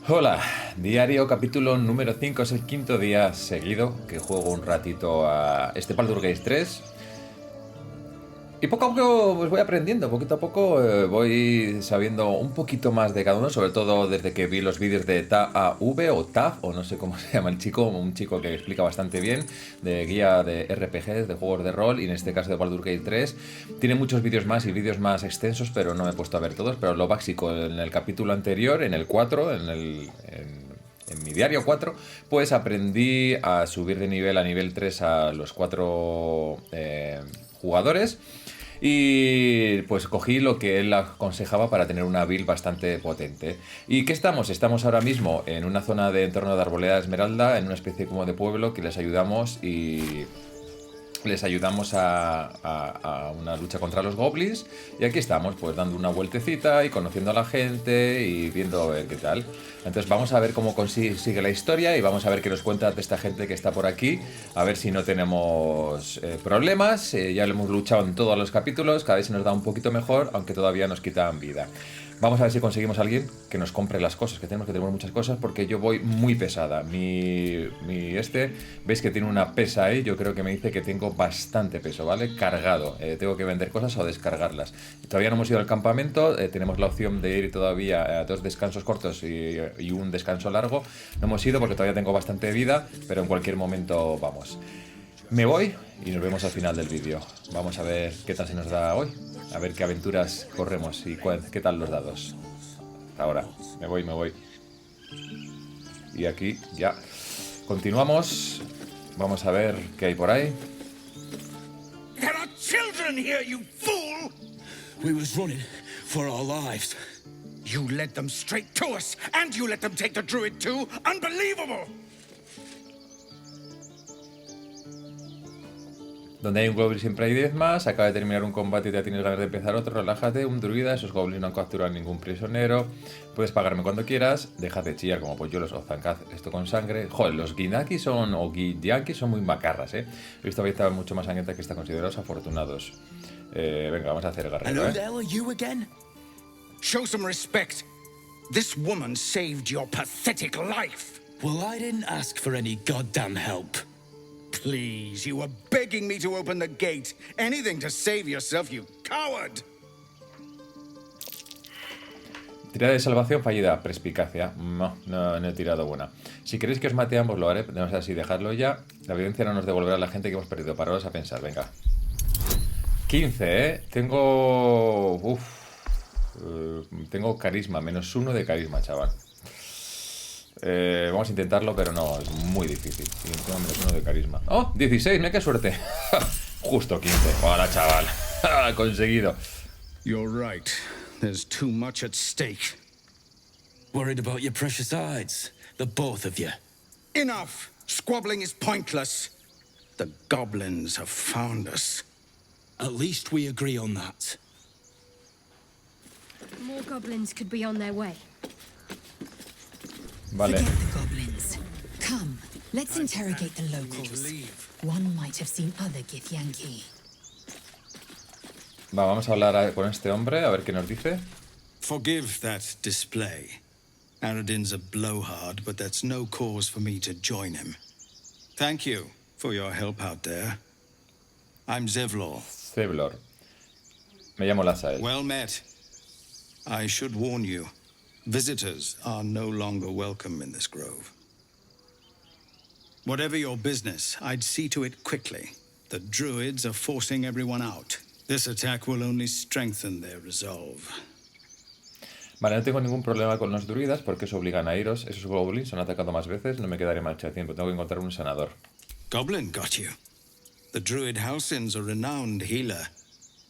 Hola, diario capítulo número 5, es el quinto día seguido que juego un ratito a este Baldur's Gate 3. Y poco a poco pues voy aprendiendo, poquito a poco voy sabiendo un poquito más de cada uno, sobre todo desde que vi los vídeos de TAV o TAV, o no sé cómo se llama el chico, un chico que explica bastante bien, de guía de RPGs, de juegos de rol, y en este caso de Baldur's Gate 3. Tiene muchos vídeos más y vídeos más extensos, pero no me he puesto a ver todos, pero lo básico en el capítulo anterior, en el 4, en mi diario 4, pues aprendí a subir de nivel a nivel 3 a los 4 jugadores. Y pues cogí lo que él aconsejaba para tener una build bastante potente. ¿Y qué estamos? Estamos ahora mismo en una zona de entorno de arboleda esmeralda, en una especie como de pueblo que les ayudamos y les ayudamos a una lucha contra los goblins. Y aquí estamos, pues dando una vueltecita y conociendo a la gente y viendo a ver qué tal. Entonces vamos a ver cómo sigue la historia y vamos a ver qué nos cuenta de esta gente que está por aquí. A ver si no tenemos problemas. Ya lo hemos luchado en todos los capítulos, cada vez se nos da un poquito mejor, aunque todavía nos quitan vida. Vamos a ver si conseguimos a alguien que nos compre las cosas, que tenemos muchas cosas, porque yo voy muy pesada. Veis que tiene una pesa ahí, yo creo que me dice que tengo bastante peso, ¿vale? Cargado. Tengo que vender cosas o descargarlas. Todavía no hemos ido al campamento, tenemos la opción de ir todavía a 2 descansos cortos y un descanso largo. No hemos ido porque todavía tengo bastante vida, pero en cualquier momento vamos. Me voy y nos vemos al final del vídeo. Vamos a ver qué tal se nos da hoy. A ver qué aventuras corremos y qué tal los dados. Hasta ahora. Me voy. Y aquí ya. Continuamos. Vamos a ver qué hay por ahí. There are children here, you fool! We was running for our lives. You led them straight to us, and you let them take the druid too? Unbelievable! Donde hay un goblin siempre hay 10 más. Acaba de terminar un combate y ya tienes ganas de empezar otro. Relájate, un druida. Esos goblins no han capturado a ningún prisionero. Puedes pagarme cuando quieras. Deja de chillar como polluelos o zancad esto con sangre. Joder, los guinaki o guidiaki son muy macarras, ¿eh? He visto que estaban mucho más sangrientas que están considerados afortunados. Venga, vamos a hacer guerrero, And who the hell are you again? Show some respect. This woman saved your pathetic life. Well, I didn't ask for any goddamn help. Please, you were begging me to open the gate. Anything to save yourself, you coward. Tirada de salvación fallida, perspicacia. No he tirado buena. Si queréis que os mate a ambos, lo haré. Debemos así dejarlo ya. La violencia no nos devolverá a la gente que hemos perdido. Paraos a pensar, venga. 15, ¿eh? Tengo carisma, -1 de carisma, chaval. Vamos a intentarlo, pero no, es muy difícil. Tengo -1 de carisma. ¡Oh! 16, mira qué suerte. Justo 15. Hola, chaval. Conseguido. You're right. There's too much at stake. Worried about your precious hides, the both of you. Enough! Squabbling is pointless. The goblins have found us. At least we agree on that. More goblins could be on their way. Vale. Forget the goblins. Come, let's interrogate the locals. One might have seen other Githyanki. Vamos a hablar con este hombre, a ver qué nos dice. Forgive that display. Aradin's a blowhard, but that's no cause for me to join him. Thank you for your help out there. I'm Zevlor. Zevlor. Me llamo Lazael. Well met. I should warn you, visitors are no longer welcome in this grove. Whatever your business, I'd see to it quickly. The druids are forcing everyone out. This attack will only strengthen their resolve. Vale, no tengo ningún problema con los druidas porque os obligan a iros. Esos goblins han atacado más veces, no me quedaré marcha de tiempo. Tengo que encontrar un sanador. Goblin got you. The druid Halsin's a renowned healer,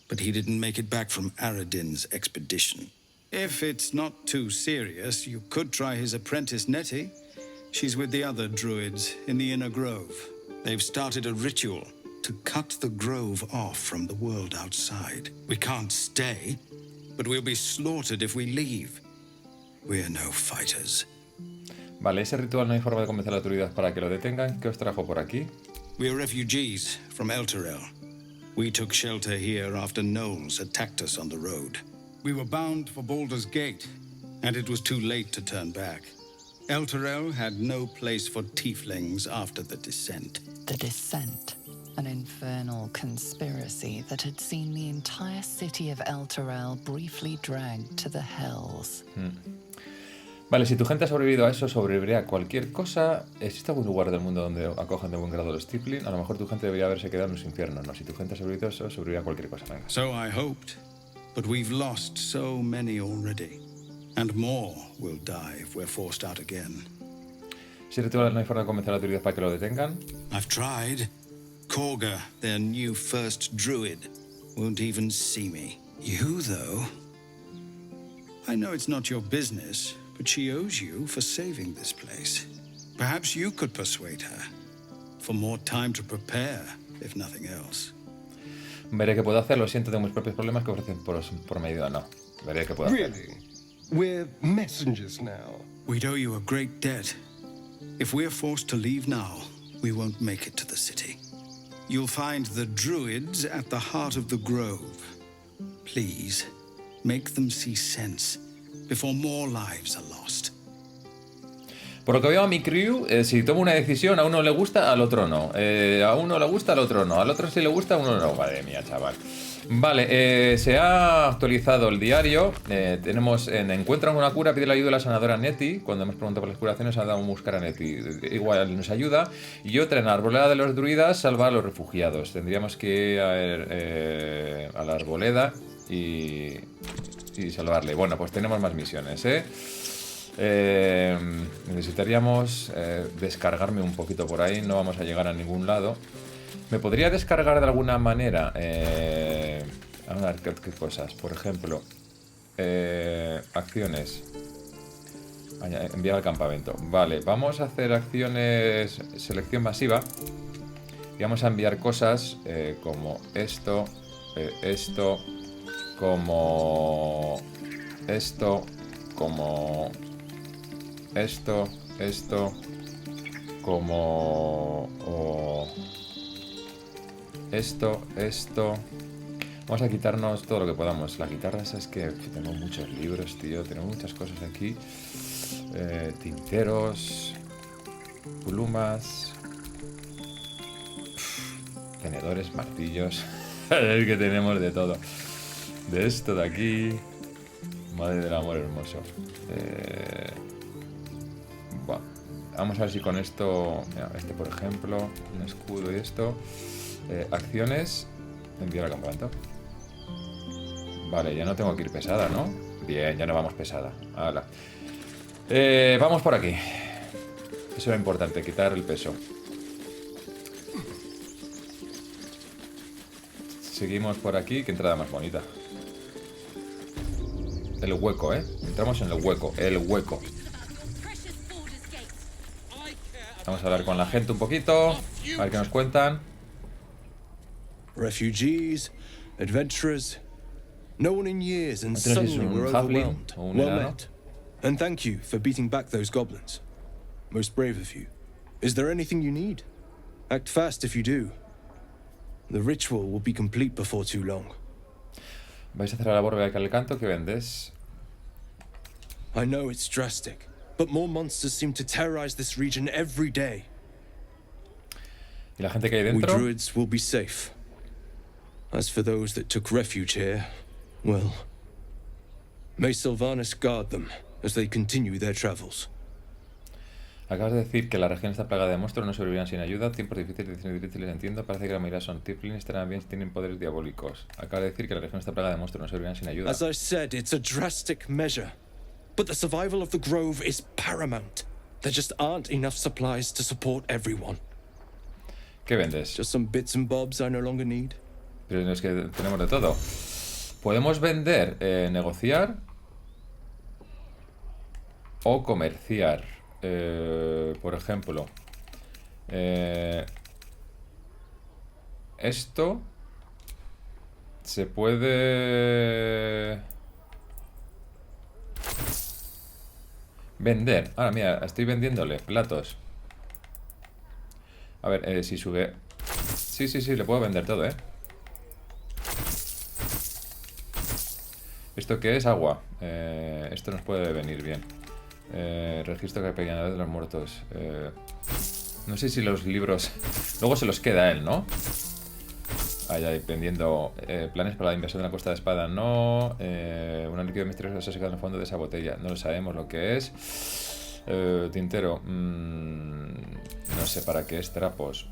but he didn't make it back from Aradin's expedition. If it's not too serious, you could try his apprentice Nettie. She's with the other druids in the inner grove. They've started a ritual to cut the grove off from the world outside. We can't stay, but we'll be slaughtered if we leave. We're no fighters. Vale, ese ritual no hay forma de convencer a las druidas para que lo detengan. ¿Qué os trajo por aquí? We're refugees from Elturel. We took shelter here after gnolls attacked us on the road. We were bound for Baldur's Gate, and it was too late to turn back. Elturel had no place for tieflings after the descent. The Descent, an infernal conspiracy that had seen the entire city of Elturel briefly dragged to the hells. Vale, si tu gente ha sobrevivido a eso, sobreviviría a cualquier cosa. ¿Existe algún lugar del mundo donde acojan de buen grado los tiefling? A lo mejor tu gente debería haberse quedado en los infiernos, ¿no? Si tu gente ha sobrevivido a eso, sobreviviría a cualquier cosa. Venga. So I hoped, but we've lost so many already. And more will die if we're forced out again. Si ritual no hay forma de convencer a la autoridad para que lo detengan. I've tried. Korga, their new first druid, won't even see me. You, though? I know it's not your business, but she owes you for saving this place. Perhaps you could persuade her. For more time to prepare, if nothing else. Veré qué puedo hacer, lo siento de mis propios problemas que ofrecen por mi ayuda, no. Veré qué puedo hacer. Really? We're messengers now. We'd owe you a great debt. If we're forced to leave now, we won't make it to the city. You'll find the druids at the heart of the grove. Please, make them see sense before more lives are lost. Por lo que veo a mi crew, si tomo una decisión, a uno le gusta, al otro no. A uno le gusta, al otro no. Al otro sí le gusta, a uno no. Madre mía, chaval. Vale, se ha actualizado el diario. Tenemos encuentran una cura, pide la ayuda a la sanadora Nettie. Cuando hemos preguntado por las curaciones, ha dado a buscar a Nettie. Igual nos ayuda. Y otra, en la arboleda de los druidas, salva a los refugiados. Tendríamos que ir a la arboleda y salvarle. Bueno, pues tenemos más misiones, necesitaríamos descargarme un poquito por ahí. No vamos a llegar a ningún lado. ¿Me podría descargar de alguna manera? A ver, ¿qué cosas? Por ejemplo, acciones. Enviar al campamento. Vale, vamos a hacer acciones, selección masiva. Y vamos a enviar cosas como esto, como esto, como esto, como esto. Vamos a quitarnos todo lo que podamos. La guitarra es que tenemos muchos libros, tío. Tenemos muchas cosas aquí. Tinteros, plumas, tenedores, martillos. Es que tenemos de todo. De esto de aquí. Madre del amor hermoso. Bueno, vamos a ver si con esto. Mira, este por ejemplo, un escudo y esto. Acciones. Enviar al campamento. Vale, ya no tengo que ir pesada, ¿no? Bien, ya no vamos pesada. Hala. Vamos por aquí. Eso era importante, quitar el peso. Seguimos por aquí. Qué entrada más bonita. El hueco, entramos en el hueco. El hueco. Vamos a hablar con la gente un poquito. A ver qué nos cuentan. Refugees, adventurers, no one in years, and No sé si es suddenly un we're halfling overwhelmed. o un Well enano. met. And thank you for beating back those goblins. Most brave of you. Is there anything you need? Act fast if you do. The ritual will be complete before too long. Vais a hacer la labor de el canto. ¿Qué vendes? I know it's drastic, but more monsters seem to terrorize this region every day. ¿Y la gente que hay We dentro? druids will be safe. As for those that took refuge here, well, may Sylvanas guard them as they continue their travels. Acabas de decir que la región está plagada de monstruos, no sobrevivirán sin ayuda. Tiempos difíciles, entiendo. Parece que la mayoría son tieflings, estarán bien si tienen poderes diabólicos. Acabas de decir que la región está plagada de monstruos, no sobrevivirán sin ayuda. As I said, it's a drastic measure. But the survival of the grove is paramount. There just aren't enough supplies to support everyone. ¿Qué vendes? Just some bits and bobs I no longer need. Pero es que tenemos de todo. Podemos vender, negociar o comerciar. Por ejemplo, esto se puede vender. Ahora mira, estoy vendiéndole platos. A ver, si sube. Sí, le puedo vender todo, ¿Esto qué es? Agua. Esto nos puede venir bien. Registro capellanado de los muertos. No sé si los libros... Luego se los queda él, ¿no? Ahí, pendiendo. Planes para la inversión de la Costa de Espada, no. Un líquido misterioso se ha secado en el fondo de esa botella. No lo sabemos lo que es. Tintero. No sé para qué es. Trapos.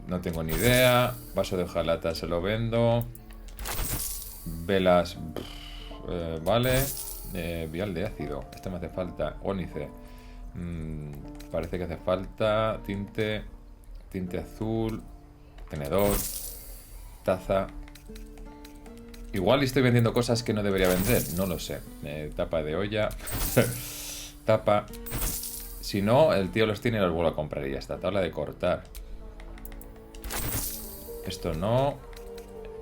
No tengo ni idea. Vaso de hojalata se lo vendo. Velas. Vale. Vial de ácido. Este me hace falta. Ónice. Parece que hace falta. Tinte azul. Tenedor. Taza. Igual estoy vendiendo cosas que no debería vender. No lo sé. Tapa de olla. Tapa. Si no, el tío los tiene y los vuelvo a comprar y ya está. Tabla de cortar. Esto no.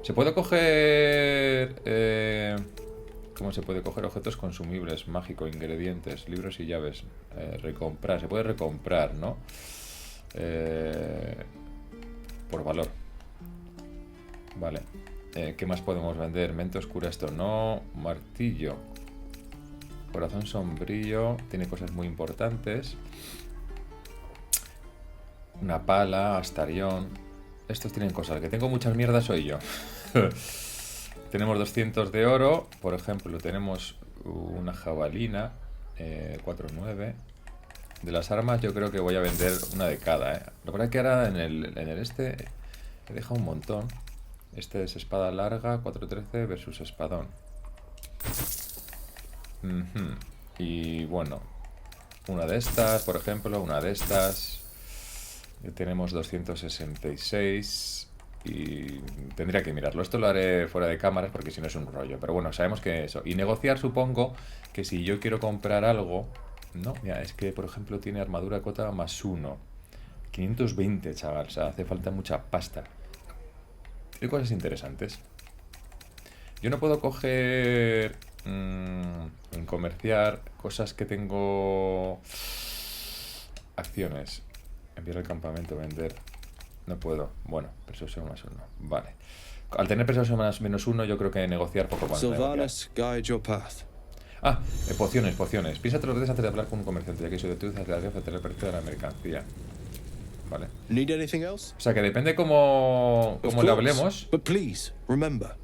Se puede coger... ¿Cómo se puede coger? Objetos consumibles, mágico, ingredientes, libros y llaves. Recomprar. Se puede recomprar, ¿no? Por valor. Vale. ¿Qué más podemos vender? Mente oscura, esto no. Martillo. Corazón sombrío. Tiene cosas muy importantes. Una pala, astarión. Estos tienen cosas. El que tengo muchas mierdas soy yo. Tenemos 200 de oro. Por ejemplo, tenemos una jabalina. 4,9. De las armas yo creo que voy a vender una de cada. Lo que pasa es que ahora en el este he dejado un montón. Este es espada larga, 4,13 versus espadón. Y bueno, una de estas, por ejemplo, una de estas. Tenemos 266 y tendría que mirarlo. Esto lo haré fuera de cámaras porque si no es un rollo. Pero bueno, sabemos que eso. Y negociar, supongo que si yo quiero comprar algo... No, mira, es que por ejemplo tiene armadura cota +1. 520, chaval. O sea, hace falta mucha pasta. Hay cosas interesantes. Yo no puedo coger... en comerciar cosas que tengo... Acciones. Enviar al campamento, vender. No puedo. Bueno, persuasión +1. Vale. Al tener persuasión -1, yo creo que negociar poco más. Sylvanas, guide your path. Ah, pociones. Piénsate los dedos antes de hablar con un comerciante, ya que soy de tu hacia el precio de la mercancía. Vale. Need anything else? O sea que depende cómo le hablemos. But please, remember,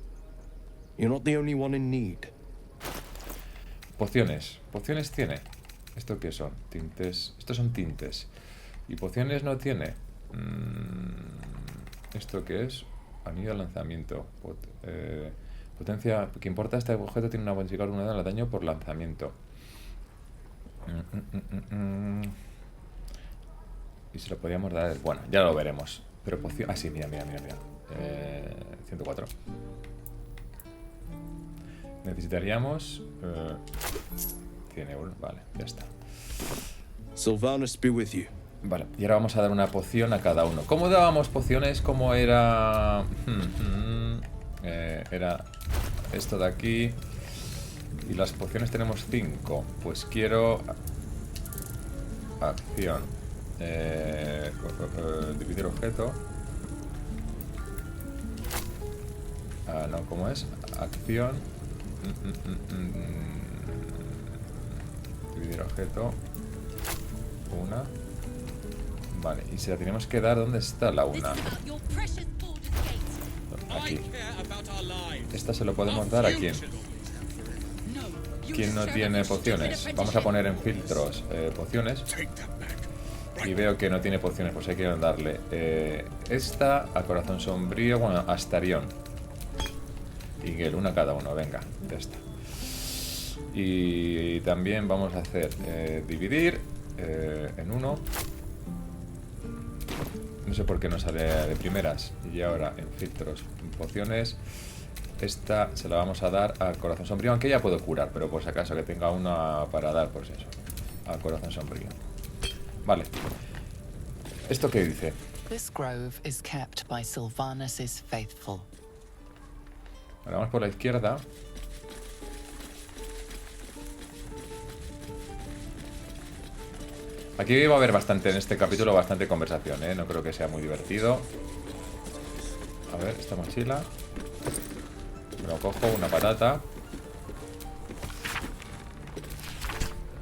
you're not the only one in need. Pociones. Pociones tiene. ¿Esto qué son? Tintes. Estos son tintes. ¿Y pociones no tiene? ¿Esto qué es? Anillo de lanzamiento. Potencia. Que importa, este objeto tiene una bonificar una de daño por lanzamiento. Y se lo podríamos dar. Bueno, ya lo veremos. Pero poción. Ah, sí, mira. 104. Necesitaríamos 100 euros. Vale, ya está. Sylvanas be with you. Vale, y ahora vamos a dar una poción a cada uno. ¿Cómo dábamos pociones? ¿Cómo era? Era esto de aquí. Y las pociones tenemos 5. Pues quiero... Acción. Dividir objeto. No, ¿cómo es? Acción. Dividir objeto. Una. Vale, y se la tenemos que dar. ¿Dónde está la una? Aquí. Esta se lo podemos dar a quién. ¿Quién no tiene pociones? Vamos a poner en filtros pociones. Y veo que no tiene pociones, pues hay que darle esta a corazón sombrío, bueno, a astarión. Y una a cada uno, venga, ya está. Y también vamos a hacer dividir en 1. No sé por qué no sale de primeras. Y ahora en filtros, en pociones. Esta se la vamos a dar al corazón sombrío, aunque ya puedo curar, pero por si acaso que tenga una para dar, por si eso. Al corazón sombrío. Vale. ¿Esto qué dice? This grove is kept by Sylvanas' faithful. Ahora vamos por la izquierda. Aquí va a haber bastante, en este capítulo, bastante conversación, ¿eh? No creo que sea muy divertido. A ver, esta mochila. Me lo cojo, una patata.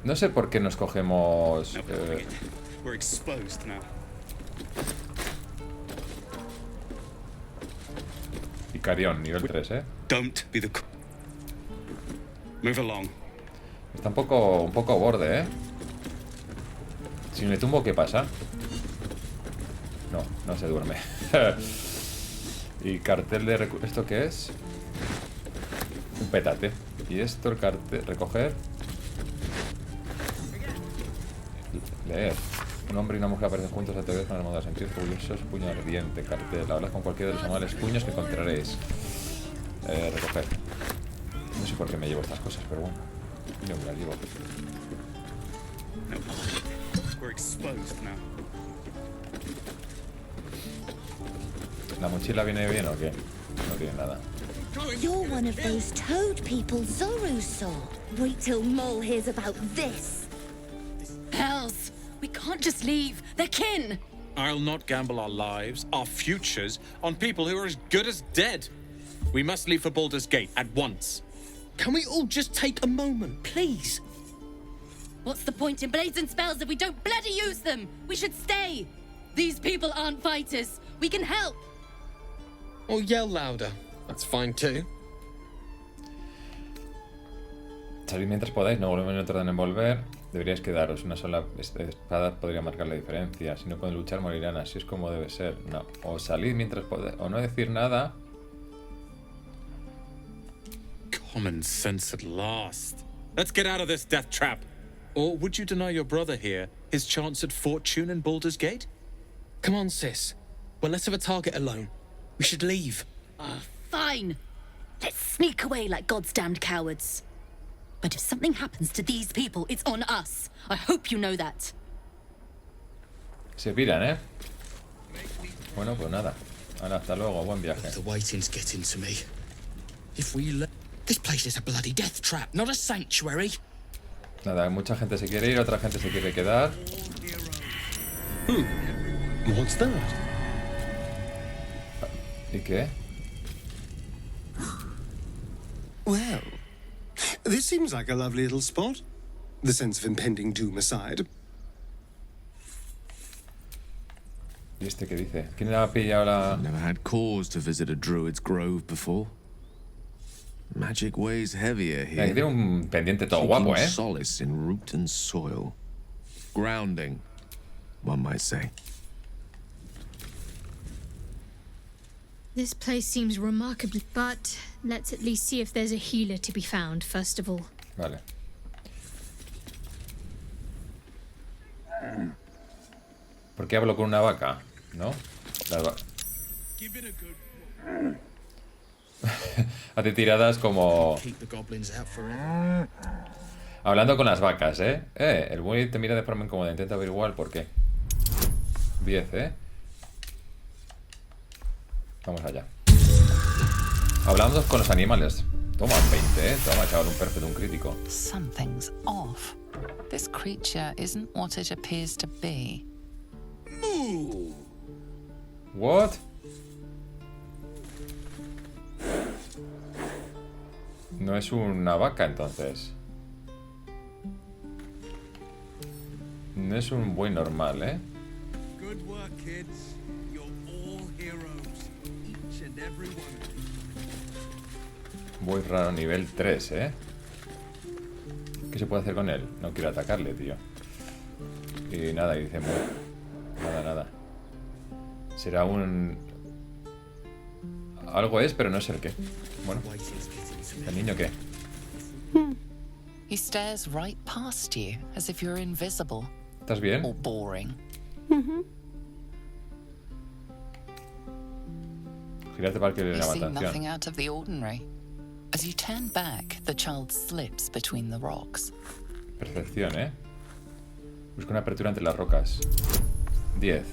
No sé por qué nos cogemos... We're exposed now. Icarión, nivel 3, ¿eh? Don't be the... Move along. Está un poco borde, ¿eh? Si me tumbo, ¿qué pasa? No, no se duerme. Y cartel de... ¿Esto qué es? Un petate. Y esto, el cartel... Recoger... Leer. Un hombre y una mujer aparecen juntos a través con las modas sentidos orgullosos, puño ardiente, cartel. Hablas con cualquiera de los amables puños que encontraréis. Recoger. No sé por qué me llevo estas cosas, pero bueno. Yo me las llevo. We're exposed now. ¿La mochila viene bien o qué? No tiene nada. You're one of those toad people Zorro saw. Wait till Mole hears about this. Hells! We can't just leave. They're kin! I'll not gamble our lives, our futures, on people who are as good as dead. We must leave for Baldur's Gate at once. Can we all just take a moment, please? What's the point in blades and spells if we don't bloody use them? We should stay! These people aren't fighters. We can help! Or yell louder. That's fine too. Salid mientras podáis, no volvemos en orden en volver. Deberíais quedaros. Una sola espada podría marcar la diferencia. Si no pueden luchar, morirán. Así es como debe ser. No. O salid mientras podáis. O no decir nada. Common sense at last. Let's get out of this death trap. Or would you deny your brother here his chance at fortune in Baldur's Gate? Come on, sis. We're less of a target alone. We should leave. Fine. Let's sneak away like God's damned cowards. But if something happens to these people, it's on us. I hope you know that. Se piran, ¿eh? Bueno, pues nada. Ahora, hasta luego. Buen viaje. The waiting's getting to me. If we let... This place is a bloody death trap, not a sanctuary. Nada, mucha gente se quiere ir, otra gente se quiere quedar. What's that? ¿Y qué? Well, this seems like a lovely little spot. The sense of impending doom aside. ¿Y este qué dice? ¿Quién le ha pillado la...? Never had cause to visit a druid's grove before. Magic weighs heavier here. Tiene un pendiente todo guapo, ¿eh? Solace in root and soil. Grounding, one might say. This place seems remarkable, but let's at least see if there's a healer to be found, first of all. Vale. ¿Por qué hablo con una vaca? ¿No? Hace tiradas como... Hablando con las vacas, ¿eh? El güey te mira de forma incómoda. Intenta averiguar por qué. 10, ¿eh? Vamos allá. Hablamos con los animales. Toma, 20, ¿eh? Toma, chaval, un perfecto, un crítico. Something's off. This creature isn't what it appears to be. What? No es una vaca, entonces. No es un buey normal, ¿eh? Good work, kids. You're all heroes. Each and every one of you. Buey raro nivel 3, ¿eh? ¿Qué se puede hacer con él? No quiero atacarle, tío. Y nada, y dice... Nada, nada. Será un... Algo es, pero no sé el qué. Bueno. ¿El niño qué? He stares right past you, as if you're invisible. ¿Estás bien? Or boring. Gírate para que le You llame see la nothing atención. out of the ordinary. As you turn back, the child slips between the rocks. Percepción, ¿eh? Busca una apertura entre las rocas. 10.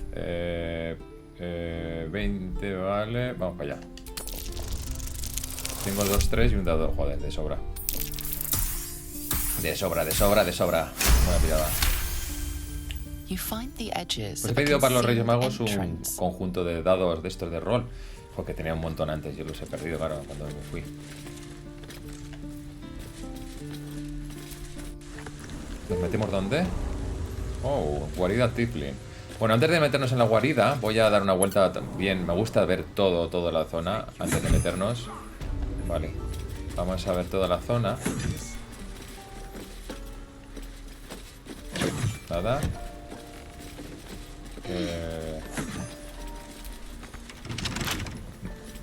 20, vale. Vamos para allá. Tengo 2, 3 y un dado. Joder, de sobra. De sobra, de sobra, de sobra. Buena tirada. Pues he pedido para los Reyes Magos un conjunto de dados de estos de rol. Joder, que tenía un montón antes. Yo los he perdido, claro, cuando me fui. ¿Nos metemos dónde? Oh, guarida Tiflin. Bueno, antes de meternos en la guarida, voy a dar una vuelta bien. Me gusta ver toda la zona antes de meternos. Vale. Vamos a ver toda la zona. Nada.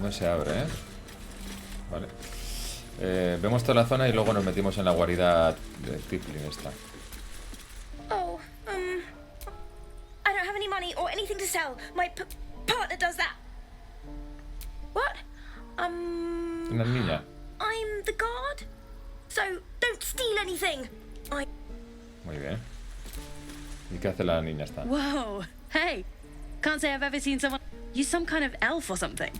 No se abre, ¿eh? Vale. Vemos toda la zona y luego nos metimos en la guarida de Tiflin esta. Oh, I don't have any money or anything to sell. My partner does that. What? Una niña. I'm the guard, so don't steal anything. Muy bien. ¿Y qué hace la niña esta? Whoa. Hey. Can't say I've ever seen someone... You some kind of elf or something?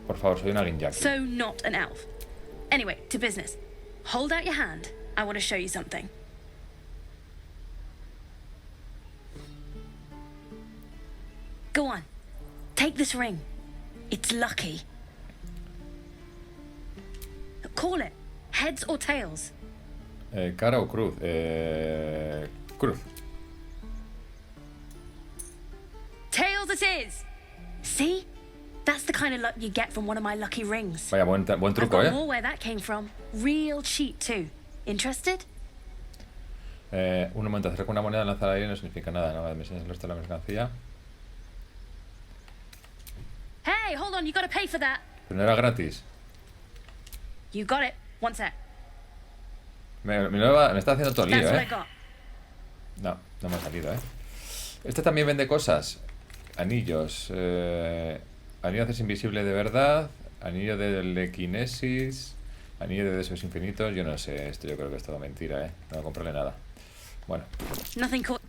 Por favor, soy una guinjaki. So not an elf. Anyway, to business. Hold out your hand. I want to show you something. Go on. Take this ring. It's lucky. Call it. Heads or tails? ¿Cara o cruz? Cruz. Tails it is! See? That's the kind of luck you get from one of my lucky rings. Vaya, buen I've truco, got ¿eh? more where that came from. Real cheap too. Interested? Un momento, acerca una moneda lanzar al aire no significa nada, ¿no? Misiones el resto de la mercancía. Hey, hold on, you gotta pay for that. Pero no era gratis. You got it. One sec. Me está haciendo todo el lío, That's what I ¿eh? got. No me ha salido, ¿eh? Este también vende cosas. Anillos. Anillo haces invisible de verdad. Anillo de telequinesis. Anillo de deseos infinitos. Yo no sé, esto yo creo que es todo mentira, ¿eh? No voy a comprarle nada. Bueno. Nothing caught.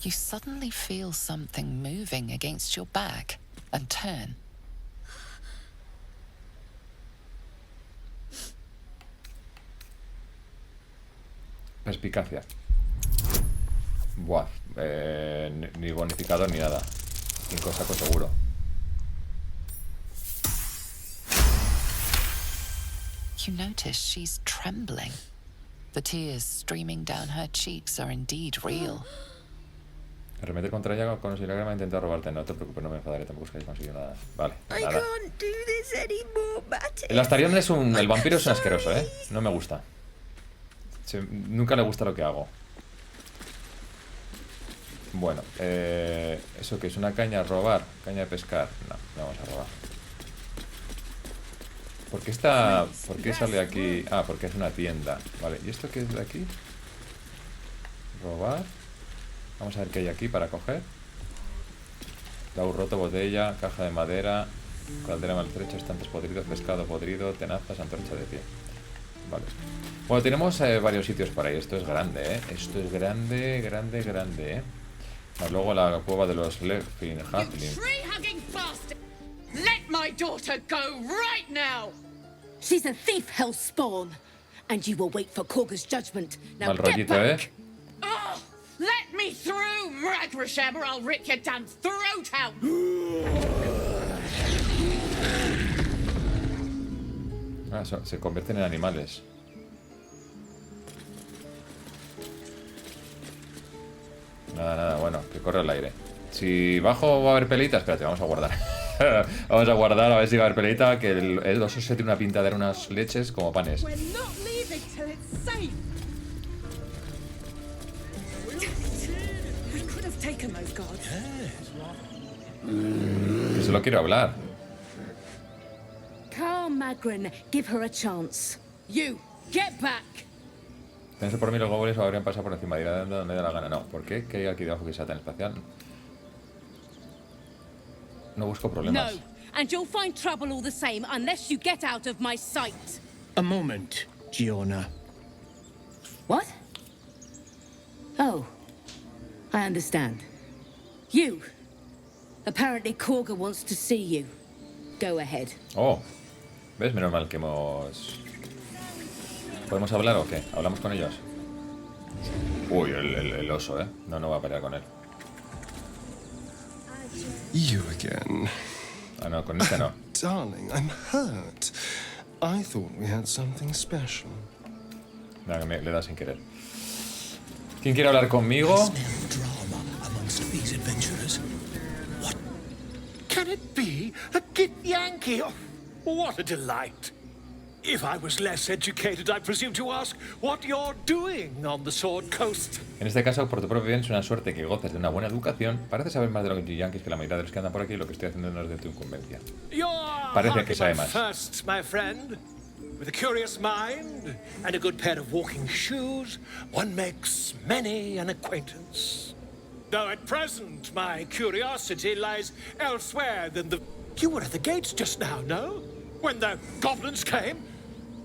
You suddenly feel something moving against your back and turn. Perspicacia. Buah. Ni bonificador ni nada. 5 saco seguro. You notice she's trembling. The tears streaming down her cheeks are indeed real. Arremeter contra ella con si la grama intenta robarte. No te preocupes, no me enfadaré, tampoco es que haya conseguido nada. Vale, nada. El Astarion es el vampiro es un asqueroso, ¿eh? No me gusta. Nunca le gusta lo que hago. Bueno, ¿eso qué es? ¿Una caña a robar? ¿Caña de pescar? No, no vamos a robar. ¿Por qué sale aquí? Ah, porque es una tienda. Vale, ¿y esto qué es de aquí? Robar. Vamos a ver qué hay aquí para coger. Laúd roto, botella, caja de madera, caldera maltrecha, estantes podridos, pescado podrido, tenazas, antorcha de pie. Vale. Bueno, tenemos varios sitios para ir. Esto es grande, ¿eh? Esto es grande, ¿eh? Más luego la cueva de los Leffin Hatlin. Tree-hugging bastard! Let my daughter go right now! She's a thief, hellspawn, and you will wait for Korga's judgment. Now Mal get rollito, back! Oh, let me through, Ragrasham, or I'll rip your damn throat out! Ah, se convierten en animales. Nada, bueno, que corre al aire. Si bajo va a haber pelita, espérate, vamos a guardar. Vamos a guardar a ver si va a haber pelita, que el oso se tiene una pinta de dar unas leches como panes. We're not leaving till it's safe. We could have taken those guards. Que solo quiero hablar. Carl Magrin, give her a chance. You, get back! Pienso por mí, los goblins habrían pasado por encima de ir donde me dé la gana. No, ¿por qué? ¿Qué hay aquí debajo que sea tan espacial? No busco problemas. No, and you'll find trouble all the same unless you get out of my sight. A moment, Giona. What? Oh, I understand. You. Apparently Korga wants to see you. Go ahead. Oh, ¿ves? Menos mal que hemos... ¿Podemos hablar o qué? ¿Hablamos con ellos? Uy, el oso, ¿eh? No va a pelear con él. You again. Ah, no, con este no. Darling, I'm hurt. I thought we had something special. Nada, que le da sin querer. ¿Quién quiere hablar conmigo? Drama amongst these adventurers. What can it be? A Git Yankee? Oh, what a delight. If I was less educated, I presume to ask what you're doing on the Sword Coast. En este caso, por tu propio bien, es una suerte que goces de una buena educación. Parece saber más de los yankees que la mayoría de los que andan por aquí, y lo que estoy haciendo no es de tu incumbencia. Parece que sabe más. First, my friend. With a curious mind and a good pair of walking shoes, one makes many an acquaintance. Though at present my curiosity lies elsewhere than the... You were at the gates just now, no? When the goblins came?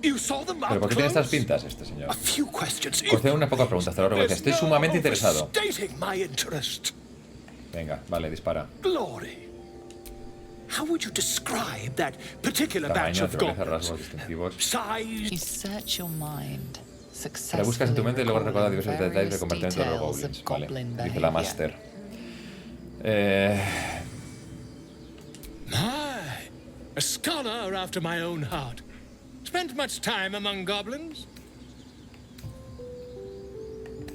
You saw them up ¿Pero por qué tiene estas close? pintas este señor? A few questions. Concede unas pocas preguntas, te lo ruego. Estoy sumamente interesado. Overstating my interest. Venga, vale, dispara. Glory. How would you describe that particular batch Tamaño, of naturaleza, goblins? rasgos distintivos. Size. You search your mind, La buscas en tu mente y luego recuerdas diversos detalles del various comportamiento de los details goblins. of Vale, goblin dice la behavior. Master. My, a scholar after my own heart. Spent much time among goblins?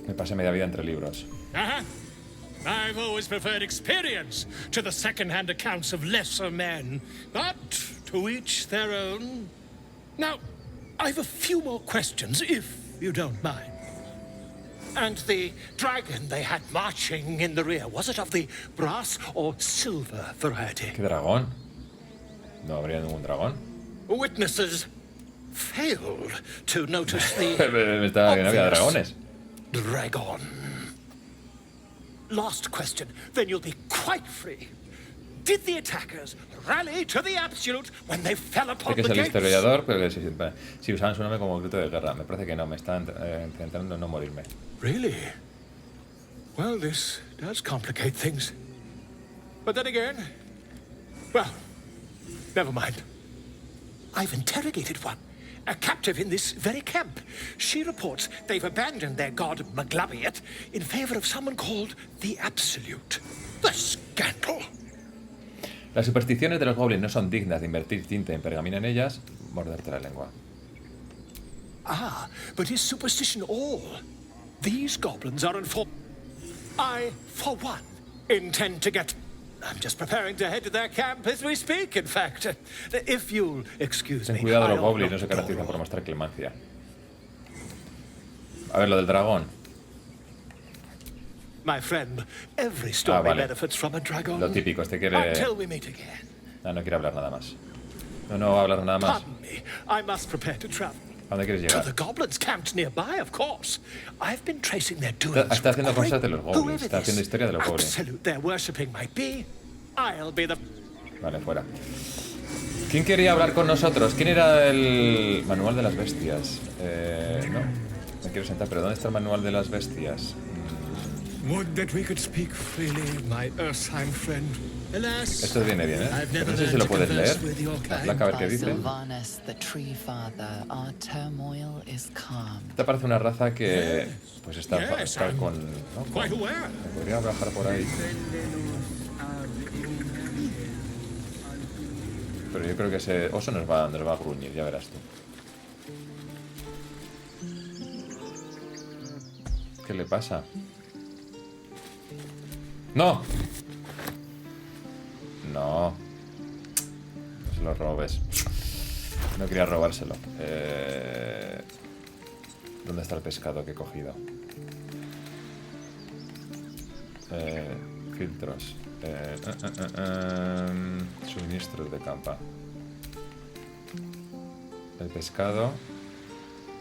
Me pasé media vida entre libros. Uh-huh. I've always preferred experience to the second-hand accounts of lesser men. But to each their own. Now, I've a few more questions, if you don't mind. And the dragon they had marching in the rear, was it of the brass or silver variety? ¿Qué dragón? ¿No habría ningún dragón? Witnesses failed to notice the Me estaba que no había dragones. dragon. Last question, then you'll be quite free. Did the attackers rally to the absolute when they fell Sé upon que es the el gates? historiador, pero que si usaban su nombre como grito de guerra. Me parece que no, me están intentando no morirme. Really? Well, this does complicate things. But then again, well, never mind. I've interrogated one, a captive in this very camp. She reports they've abandoned their god Maglabiet in favor of someone called the Absolute. The scandal! Las supersticiones de los goblins no son dignas de invertir tinta en pergamina en ellas. Morderte la lengua. Ah, but is superstition all? These goblins are informed. I, for one, intend to get... I'm just preparing to head to their camp as we speak, in fact. If you'll excuse Ten me. cuidado, los I'll goblins no not se caracterizan borrow. por mostrar clemencia. A ver, lo del dragón. My friend, every story vale. benefits from a dragon. Lo típico, este quiere... Until we meet again. No quiere hablar nada más. No va a hablar nada más. Pardon me, I must prepare to travel. ¿A dónde quieres To llegar? the goblins camped nearby, of course. I've been tracing their doings. Está haciendo from cosas de los great- goblins. Está haciendo historia de los goblins. Absolute their worshipping might be. I'll be the... Vale, fuera. ¿Quién quería hablar con nosotros? ¿Quién era el manual de las bestias? No. Me quiero sentar, pero ¿dónde está el manual de las bestias? Would that we could speak freely, my Earthheim friend. Alas, Esto viene bien, ¿eh? I've Pero never no sé si learned lo to puedes converse leer. with your La kind. placa, a ver qué By dice. Sylvanus, the Tree Father, our turmoil is calm. Esta parece una raza que pues está, Yes, está I'm con... ¿no? quite aware. Me podría bajar por ahí. Pero yo creo que ese oso nos va a gruñir, ya verás tú. ¿Qué le pasa? ¡No! No. No se lo robes. No quería robárselo. ¿Dónde está el pescado que he cogido? Filtros. Suministros de campa. El pescado.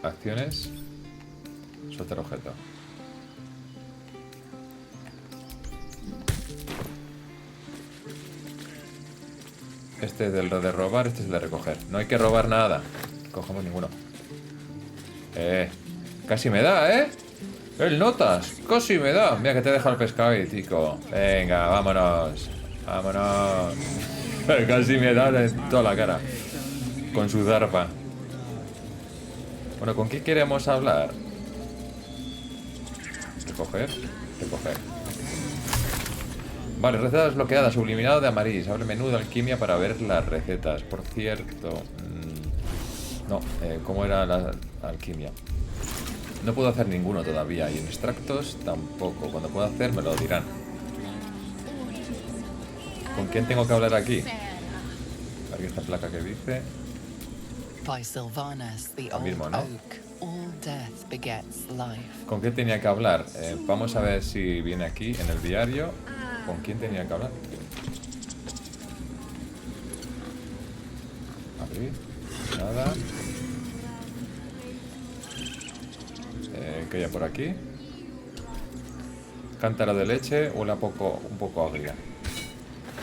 Acciones. Soltar objeto. Este es el de robar, este es el de recoger. No hay que robar nada. Cogemos ninguno. Casi me da, ¿eh? El notas, casi me da. Mira que te he dejado el pescado ahí, chico. Venga, vámonos. Vámonos. Casi me da en toda la cara. Con su zarpa. Bueno, ¿con qué queremos hablar? Recoger. Recoger. Vale, receta desbloqueada, subliminado de amarillo. Abre menú de alquimia para ver las recetas. Por cierto, No, ¿cómo era la alquimia? No puedo hacer ninguno todavía. Y en extractos tampoco. Cuando pueda hacer me lo dirán. ¿Con quién tengo que hablar aquí? Aquí esta placa que dice. By Sylvanas, the Lo mismo, old ¿no? oak, all death begets life. ¿Con quién tenía que hablar? Vamos a ver si viene aquí en el diario. ¿Con quién tenía que hablar? Abrir. Nada. ¿Qué hay por aquí? Cántaro de leche, huele a un poco agria.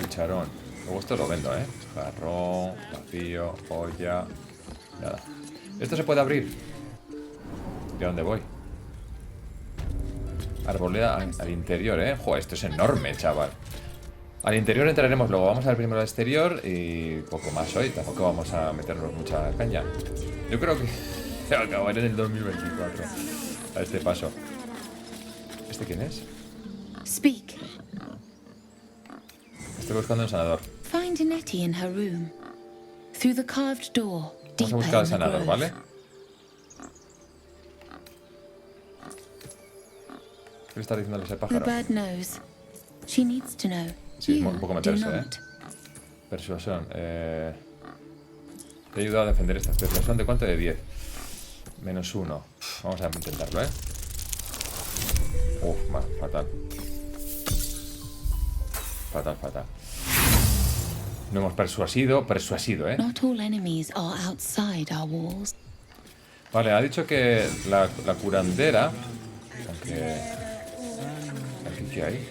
Cucharón. Luego esto lo vendo, ¿eh? Jarrón, vacío, olla. Nada. ¿Esto se puede abrir? ¿De dónde voy? Arboleda al interior, ¿eh? Joder, esto es enorme, chaval. Al interior entraremos luego. Vamos a ver primero al exterior y poco más hoy. Tampoco vamos a meternos mucha caña. Yo creo que se va a acabar en el 2024. A este paso. ¿Este quién es? Speak. Estoy buscando un sanador. Find Nettie in her room. Through the carved door. Vamos a buscar al sanador, ¿vale? ¿Qué le está diciendo ese The pájaro? bird knows. She needs to know. Sí, es You un poco do meterse, ¿eh? not. Persuasión. Te he ayudado a defender esta persuasión. ¿De cuánto? De 10. Menos 1. Vamos a intentarlo, ¿eh? Uf, fatal. Fatal. No hemos persuasido, ¿eh? Not all enemies are outside our walls. Vale, ha dicho que la curandera. Aunque. ¿Aquí qué hay?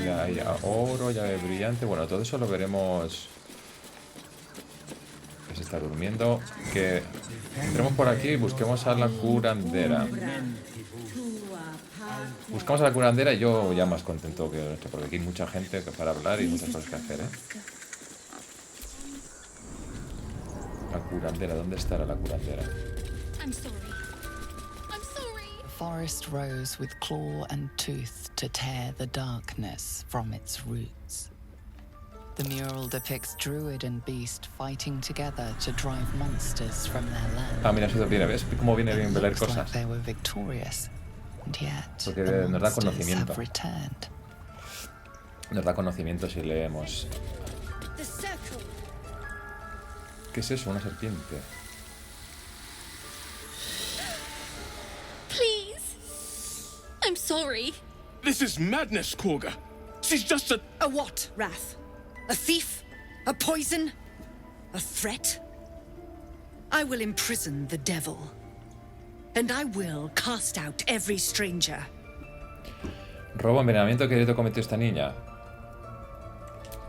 Ya hay oro, llave brillante. Bueno, todo eso lo veremos. Que se está durmiendo. Que entremos por aquí y busquemos a la curandera. Buscamos a la curandera y yo ya más contento que esto, porque aquí hay mucha gente para hablar y muchas cosas que hacer, ¿eh? La curandera, ¿dónde estará la curandera? The forest rose with claw and tooth to tear the darkness from its roots. The mural depicts druid and beast fighting together to drive monsters from their land. Ah, mira, eso viene, ¿ves? Cómo viene bien ver Looks like cosas. they were victorious, and yet Porque the nos da monsters conocimiento. have returned. Nos da conocimiento si leemos. ¿Qué es eso? Una serpiente. Please. I'm sorry. This is madness, Korga. She's just a... A what, Wrath? A thief? A poison? A threat? I will imprison the devil. And I will cast out every stranger. Robo, envenenamiento que delito cometió esta niña.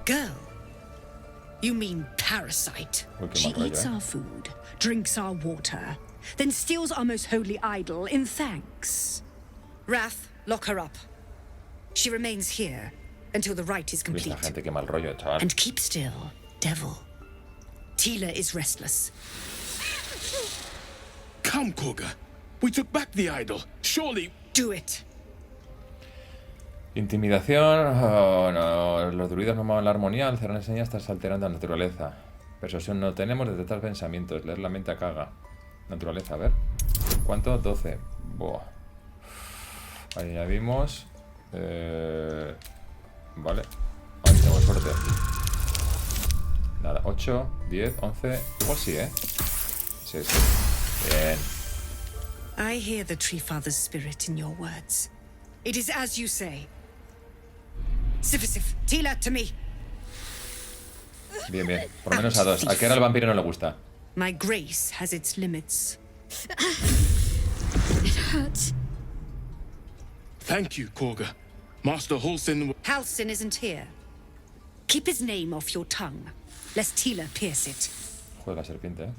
Girl? You mean parasite? Uy, qué She mal rollo, eats ¿eh? our food, drinks our water, then steals our most holy idol in thanks. Wrath, lock her up. She remains here until the rite is Uy, esta complete. gente, qué mal rollo, chaval. And keep still, devil. Tila is restless. Come, Korga. We took back the idol. Surely... Do it. Intimidación. Oh, no. Los druidas no mueven la armonía. Al cerrar enseña estás alterando la naturaleza. Persuasión no tenemos. Detectar pensamientos. Leer la mente caga. Naturaleza, a ver. ¿Cuánto? 12. Buah. Ahí añadimos. Vale. Ay, tengo suerte. Nada, 8, 10, 11. Igual sí, ¿eh? Sí. Bien. I hear the Tree Father's spirit in your words. It is as you say. Sif, Tila, to me. Bien. Por lo menos a 2. A que ahora al vampiro no le gusta. My grace has its limits. It hurts. Thank you, Korga. Master Halsin... Halsin isn't here. Keep his name off your tongue, lest Tila pierce it. Juega serpiente, ¿eh?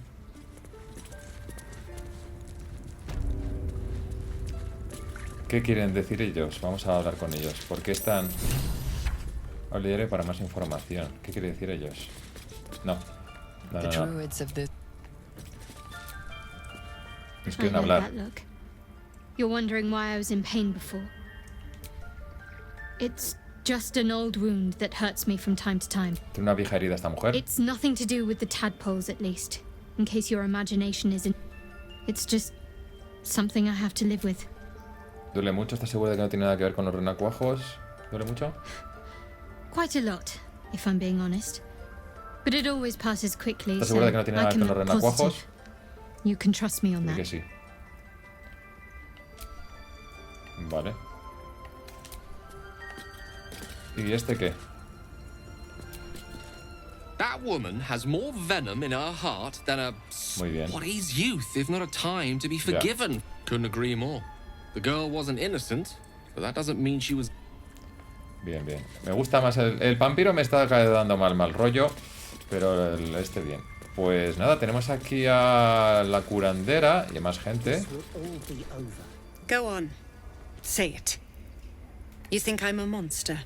¿Qué quieren decir ellos? Vamos a hablar con ellos. ¿Por qué están...? Leeré para más información. ¿Qué quiere decir ellos? No. The druids of the... Nos I quieren know hablar. that look. You're wondering why I was in pain before. It's just an old wound that hurts me from time to time. Tiene una vieja herida esta mujer. It's nothing to do with the tadpoles, at least. in case your imagination isn't. It's just something I have to live with. ¿Duele mucho? ¿Estás segura de que no tiene nada que ver con los renacuajos? ¿Duele mucho? Quite a lot, if I'm being honest. But it always passes quickly, ¿Estás so segura de que no tiene I nada que can ver con los look renacuajos? positive. You can trust me on Sí that. que sí. Vale. ¿Y este qué? That woman has more venom in her heart than a... Muy bien. What is youth if not a time to be forgiven? Couldn't agree more. The girl wasn't innocent, but that doesn't mean she was... Bien, bien. Me gusta más el vampiro, me está dando mal rollo, pero este bien. Pues nada, tenemos aquí a la curandera y a más gente. Go on. Say it. You think I'm a monster?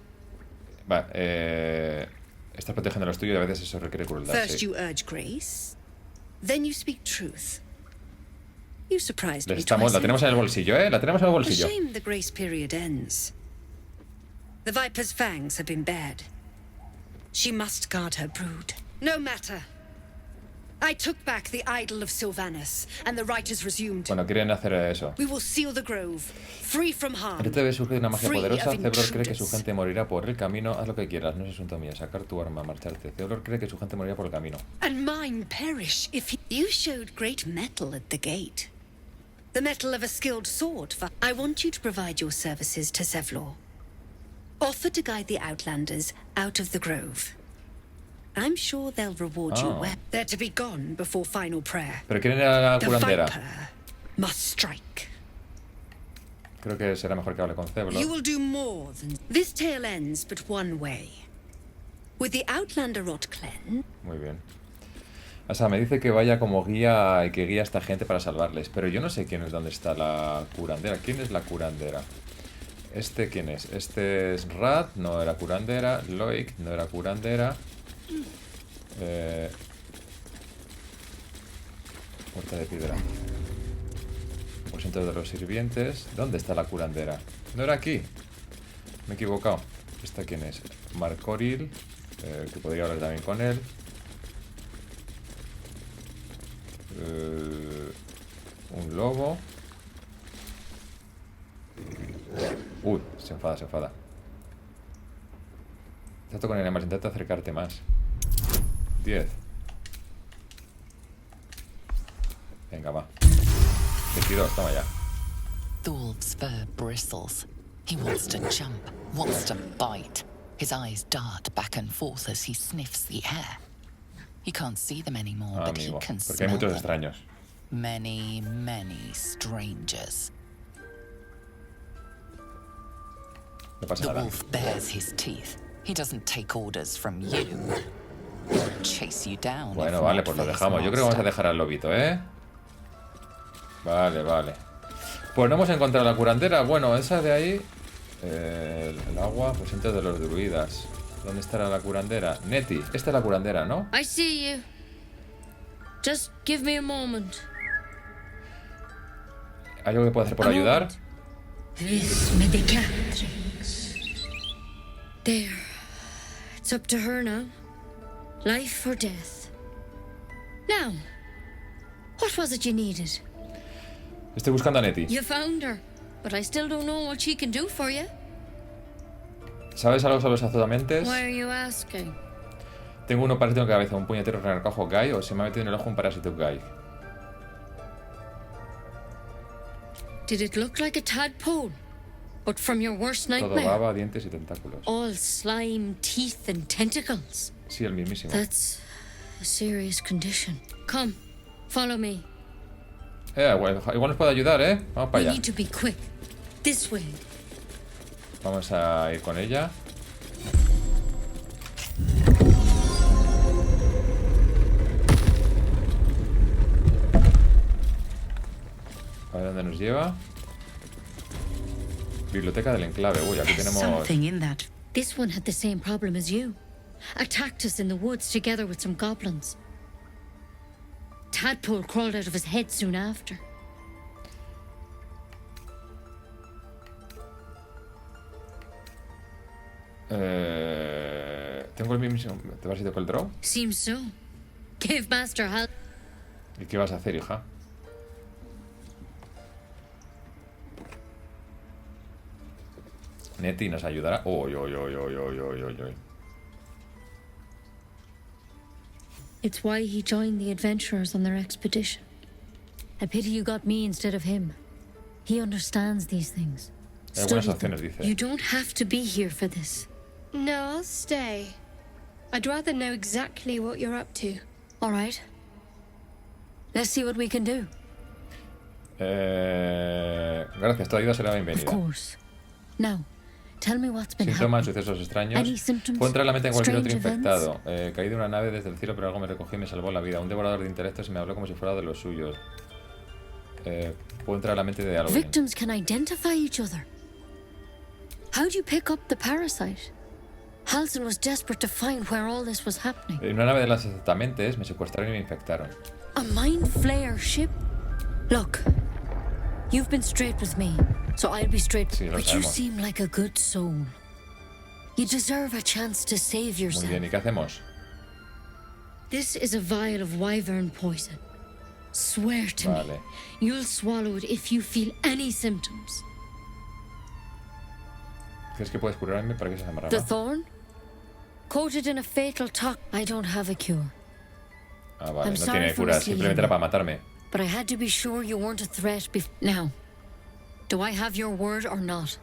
Va, estás protegiendo a los tuyos y a veces eso requiere crueldad. First Sí. you urge grace, then you speak truth. You surprised me La twice. tenemos en el bolsillo, ¿eh? La tenemos en el A bolsillo. shame the grace period ends. The Viper's fangs have been bared. She must guard her brood. No matter. I took back the idol of Sylvanus, and the rite is resumed. Bueno, quieren hacer eso. We will seal the grove, free from harm. En este debe surgir una magia free poderosa. of Ceblor cree que intruders. su gente morirá por el camino. Haz lo que quieras, no es asunto mío. Sacar tu arma, marcharte. Ceblor cree que su gente morirá por el camino. And mine perish if you showed great mettle at the gate. The mettle of a skilled sword. I want you to provide your services to Zevlor. Offer to guide the Outlanders out of the grove. I'm sure they'll reward you well. They're to be gone before final prayer. Pero quieren ir a la The curandera. Viper must strike. Creo que será mejor que hable con Ceblor. You will do more than... This tale ends but one way. With the Outlander rot cleansed. Muy bien. O sea, me dice que vaya como guía y que guía a esta gente para salvarles. Pero yo no sé dónde está la curandera. ¿Quién es la curandera? ¿Este quién es? Este es Rad, no era curandera. Loic, no era curandera. Puerta de piedra. Aposento de los sirvientes. ¿Dónde está la curandera? ¿No era aquí? Me he equivocado. ¿Esta quién es? Marcoril, que podría hablar también con él. Un lobo. Uy, se enfada. Trato con el más, intenta acercarte más. 10. Venga, va. 22, toma ya. Thul's fur bristles. He wants to jump, wants to bite. His eyes dart back and forth as he sniffs the air. He can't see them anymore, but Amigo, he can porque hay smell muchos them. extraños. Many, many strangers. No pasa The nada. wolf bares his teeth. He doesn't take orders from you. He'll chase you down. Bueno, if vale, not pues lo for his dejamos. Yo creo que vamos a master. dejar al lobito, ¿eh? Vale. Pues no hemos encontrado la curandera. Bueno, esa de ahí... el agua, pues centro de los druidas. ¿Dónde estará la curandera? Nettie. Esta es la curandera, ¿no? I see you. Just give me a moment. ¿Hay algo que pueda hacer por ayudar? This medicatrix. There. It's up to her now. Life or death. Now, what was it you needed? Estoy buscando a Nettie. You found her, but I still don't know what she can do for you. ¿Sabes algo sobre los azotamientos? Why are you asking? Tengo un parásito en la cabeza, un puñetero renacuajo Guy, o se me ha metido en el ojo un parásito Guy. Did it look like a tadpole? But from your worst Todo nightmare? baba, dientes y tentáculos. All slime, teeth, and tentacles. Sí, el mismísimo. That's a serious condition. Come, follow me. Igual nos puede ayudar, ¿eh? Vamos We para allá. need to be quick. This way. Vamos a ir con ella. A ver dónde nos lleva. Biblioteca del enclave. Uy, aquí tenemos... Something in that. This one had the same problem as you. Attacked us in the woods together with some goblins. Tadpole crawled out of his head soon after. ¿Tengo el mismo parásito que el draw? Seems so. Give Master help. ¿Y qué vas a hacer, hija? Nettie nos ayudará. Uy, uy, uy, uy, uy, uy, uy, uy. It's why he joined the adventurers on their expedition. A pity you got me instead of him. He understands these things. Hay buenas opciones, dice. You don't have to be here for this. No, I'll stay. I'd rather know exactly what you're up to. All right. Let's see what we can do. Gracias, tu ayuda será bienvenida. Of course. Now, tell me what's been Síntomas, happening. sucesos extraños. Any symptoms? Puedo entrar en la mente de cualquier otro Strange infectado. Caí de una nave desde el cielo, pero algo me recogió y me salvó la vida. Un devorador de intelectos y me habló como si fuera de los suyos. Puedo entrar en la mente de alguien. Victims can identify each other. How'd you pick up the parasite? Halsin was desperate to find where all this was happening. En una nave de las exactamente me secuestraron y me infectaron. A mind flayer ship? Look, you've been straight with me, so I'll be straight. Sí, lo but you sabemos. seem like a good soul. You deserve a chance to save Muy yourself. bien, ¿y qué hacemos? This is a vial of wyvern poison. Swear to me, Vale. you'll swallow it if you feel any symptoms. ¿Crees que puedes curarme para que se The amarraba? thorn? Coated in a fatal tox. I don't have a cure. Ah, vale, I'm no sorry tiene for cura, misleading simplemente era you. para matarme. But I had to be sure you weren't a threat Now, do I have your word or not?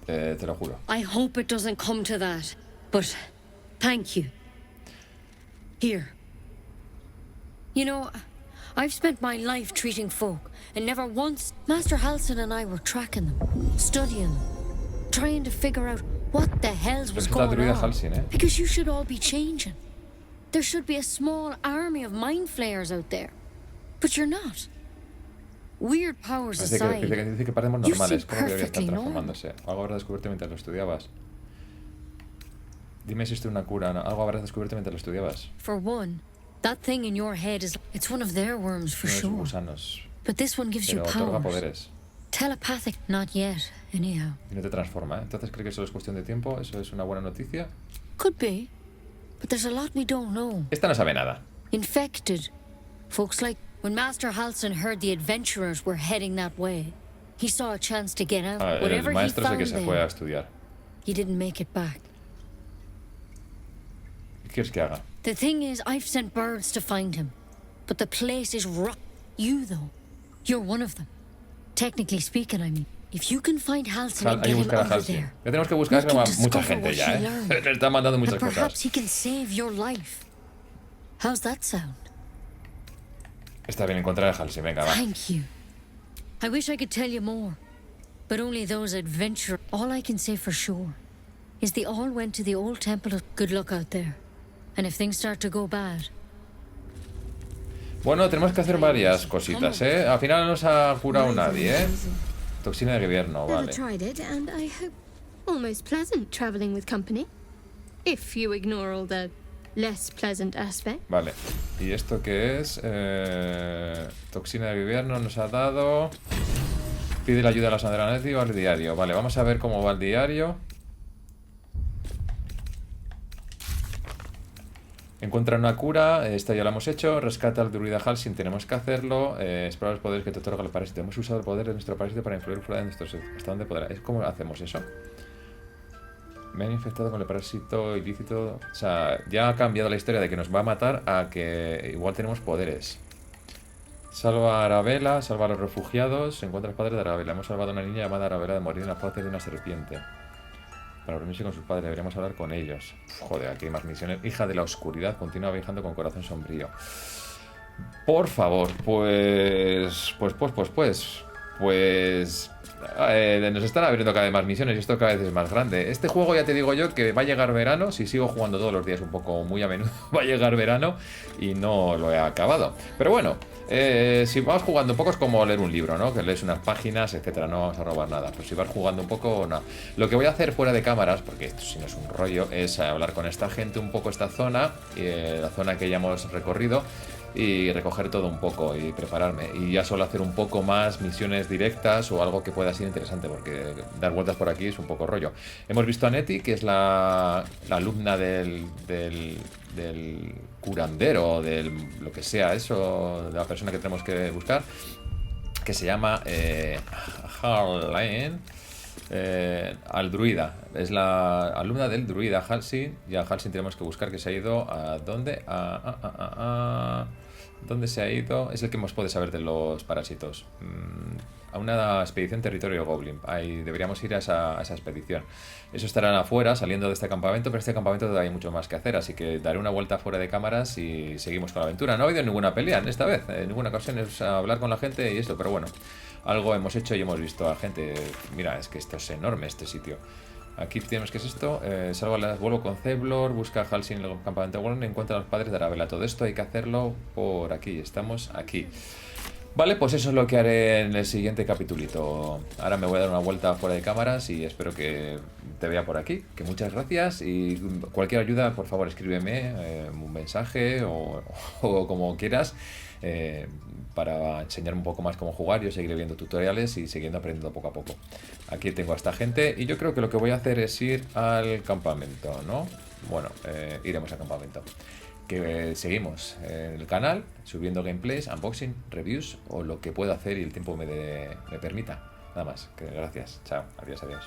Te lo juro. I hope it doesn't come to that. But thank you. Here. You know, I've spent my life treating folk, and never once Master Halsin and I were tracking them, studying them, trying to figure out what the hell's was Representa going druida on. Halsin, ¿eh? Because you should all be changing. There should be a small army of mind flayers out there. But you're not. Weird powers Dice aside, que parecemos you normales. seem ¿Cómo que debería estar perfectly normal. transformándose? Algo habrás descubierto mientras lo estudiabas. Dime si esto es una cura. ¿No? Algo habrás descubierto mientras lo estudiabas. For one, that thing in your head it's one of their worms for Uno de sus sure. gusanos. But this one gives you Pero otorga powers. poderes. Telepathic, not yet, anyhow. Y no te transforma, ¿eh? Entonces, ¿cree que eso es cuestión de tiempo? ¿Eso es una buena noticia? Could be, but there's a lot we don't know. Esta no sabe nada. Infected. Folks like when Master Halsin heard the adventurers were heading that way, he saw a chance to get out. Ah, Whatever el he maestro es el found que se fue a there, estudiar. he didn't make it back. ¿Qué quieres que haga? The thing is, I've sent birds to find him, but the place is rough. You, though, you're one of them. Technically speaking, I mean. If you can find Halsin and Hay get que him buscar a out of Halsin. there, Ya tenemos que buscar we can a mucha discover gente what ya, he ¿eh? learned. Le están mandando muchas and perhaps cosas. he can save your life. How's that sound? Está bien, encontrar a Halsin. Venga, va. Thank you. I wish I could tell you more, but only those adventurers. All I can say for sure is they all went to the old temple of good luck out there. And if things start to go bad, Bueno, tenemos que hacer varias cositas, ¿eh? Al final no nos ha curado nadie, ¿eh? Toxina de invierno, Never vale. tried it, and I hope almost pleasant traveling with company. If you ignore all the less pleasant aspects. Vale. ¿Y esto qué es? Toxina de invierno nos ha dado. Pide la ayuda a la Sandra Nettie o al diario. Vale, vamos a ver cómo va el diario. Encuentra una cura, esta ya la hemos hecho. Rescata al druida Halsin, tenemos que hacerlo. Explora los poderes que te otorga el parásito. Hemos usado el poder de nuestro parásito para influir fuera de nuestros. ¿Hasta dónde podrá? ¿Cómo hacemos eso? Me han infectado con el parásito ilícito. O sea, ya ha cambiado la historia de que nos va a matar a que igual tenemos poderes. Salva a Arabella, salva a los refugiados. Encuentra los padres de Arabella. Hemos salvado a una niña llamada Arabella de morir en las fauces de una serpiente. Para reunirse con sus padres, deberíamos hablar con ellos. Joder, aquí hay más misiones. Hija de la oscuridad, continúa viajando con corazón sombrío. Por favor, pues... nos están abriendo cada vez más misiones y esto cada vez es más grande. Este juego ya te digo yo que va a llegar verano. Si sigo jugando todos los días un poco muy a menudo, va a llegar verano y no lo he acabado. Pero bueno, si vas jugando un poco es como leer un libro, ¿no? Que lees unas páginas, etcétera, no vamos a robar nada. Pues si vas jugando un poco, no. Lo que voy a hacer fuera de cámaras, porque esto si no es un rollo, es hablar con esta gente un poco esta zona, la zona que ya hemos recorrido, y recoger todo un poco y prepararme. Y ya solo hacer un poco más misiones directas o algo que pueda ser interesante, porque dar vueltas por aquí es un poco rollo. Hemos visto a Nettie, que es la alumna del curandero, del lo que sea eso, de la persona que tenemos que buscar, que se llama Harlan, al druida. Es la alumna del druida Halsin, y a Halsin tenemos que buscar, que se ha ido a dónde, ¿dónde se ha ido? Es el que más puede saber de los parásitos. A una expedición territorio goblin. Ahí deberíamos ir a esa expedición. Eso estarán afuera, saliendo de este campamento, pero este campamento todavía hay mucho más que hacer, así que daré una vuelta fuera de cámaras y seguimos con la aventura. No ha habido ninguna pelea en esta vez, en ninguna ocasión es hablar con la gente y esto, pero bueno, algo hemos hecho y hemos visto a gente. Mira, es que esto es enorme, este sitio. Aquí tenemos, ¿qué es esto? Vuelvo con Ceblor, busca a Halsin en el campamento Goblin, encuentra a los padres de Arabella. Todo esto hay que hacerlo por aquí, estamos aquí. Vale, pues eso es lo que haré en el siguiente capitulito. Ahora me voy a dar una vuelta fuera de cámaras y espero que te vea por aquí. Que muchas gracias y cualquier ayuda, por favor, escríbeme un mensaje o como quieras, para enseñarme un poco más cómo jugar. Yo seguiré viendo tutoriales y siguiendo aprendiendo poco a poco. Aquí tengo a esta gente y yo creo que lo que voy a hacer es ir al campamento, ¿no? Bueno, iremos al campamento. Que seguimos en el canal subiendo gameplays, unboxing, reviews o lo que pueda hacer y el tiempo me permita. Nada más, que gracias, chao, adiós, adiós.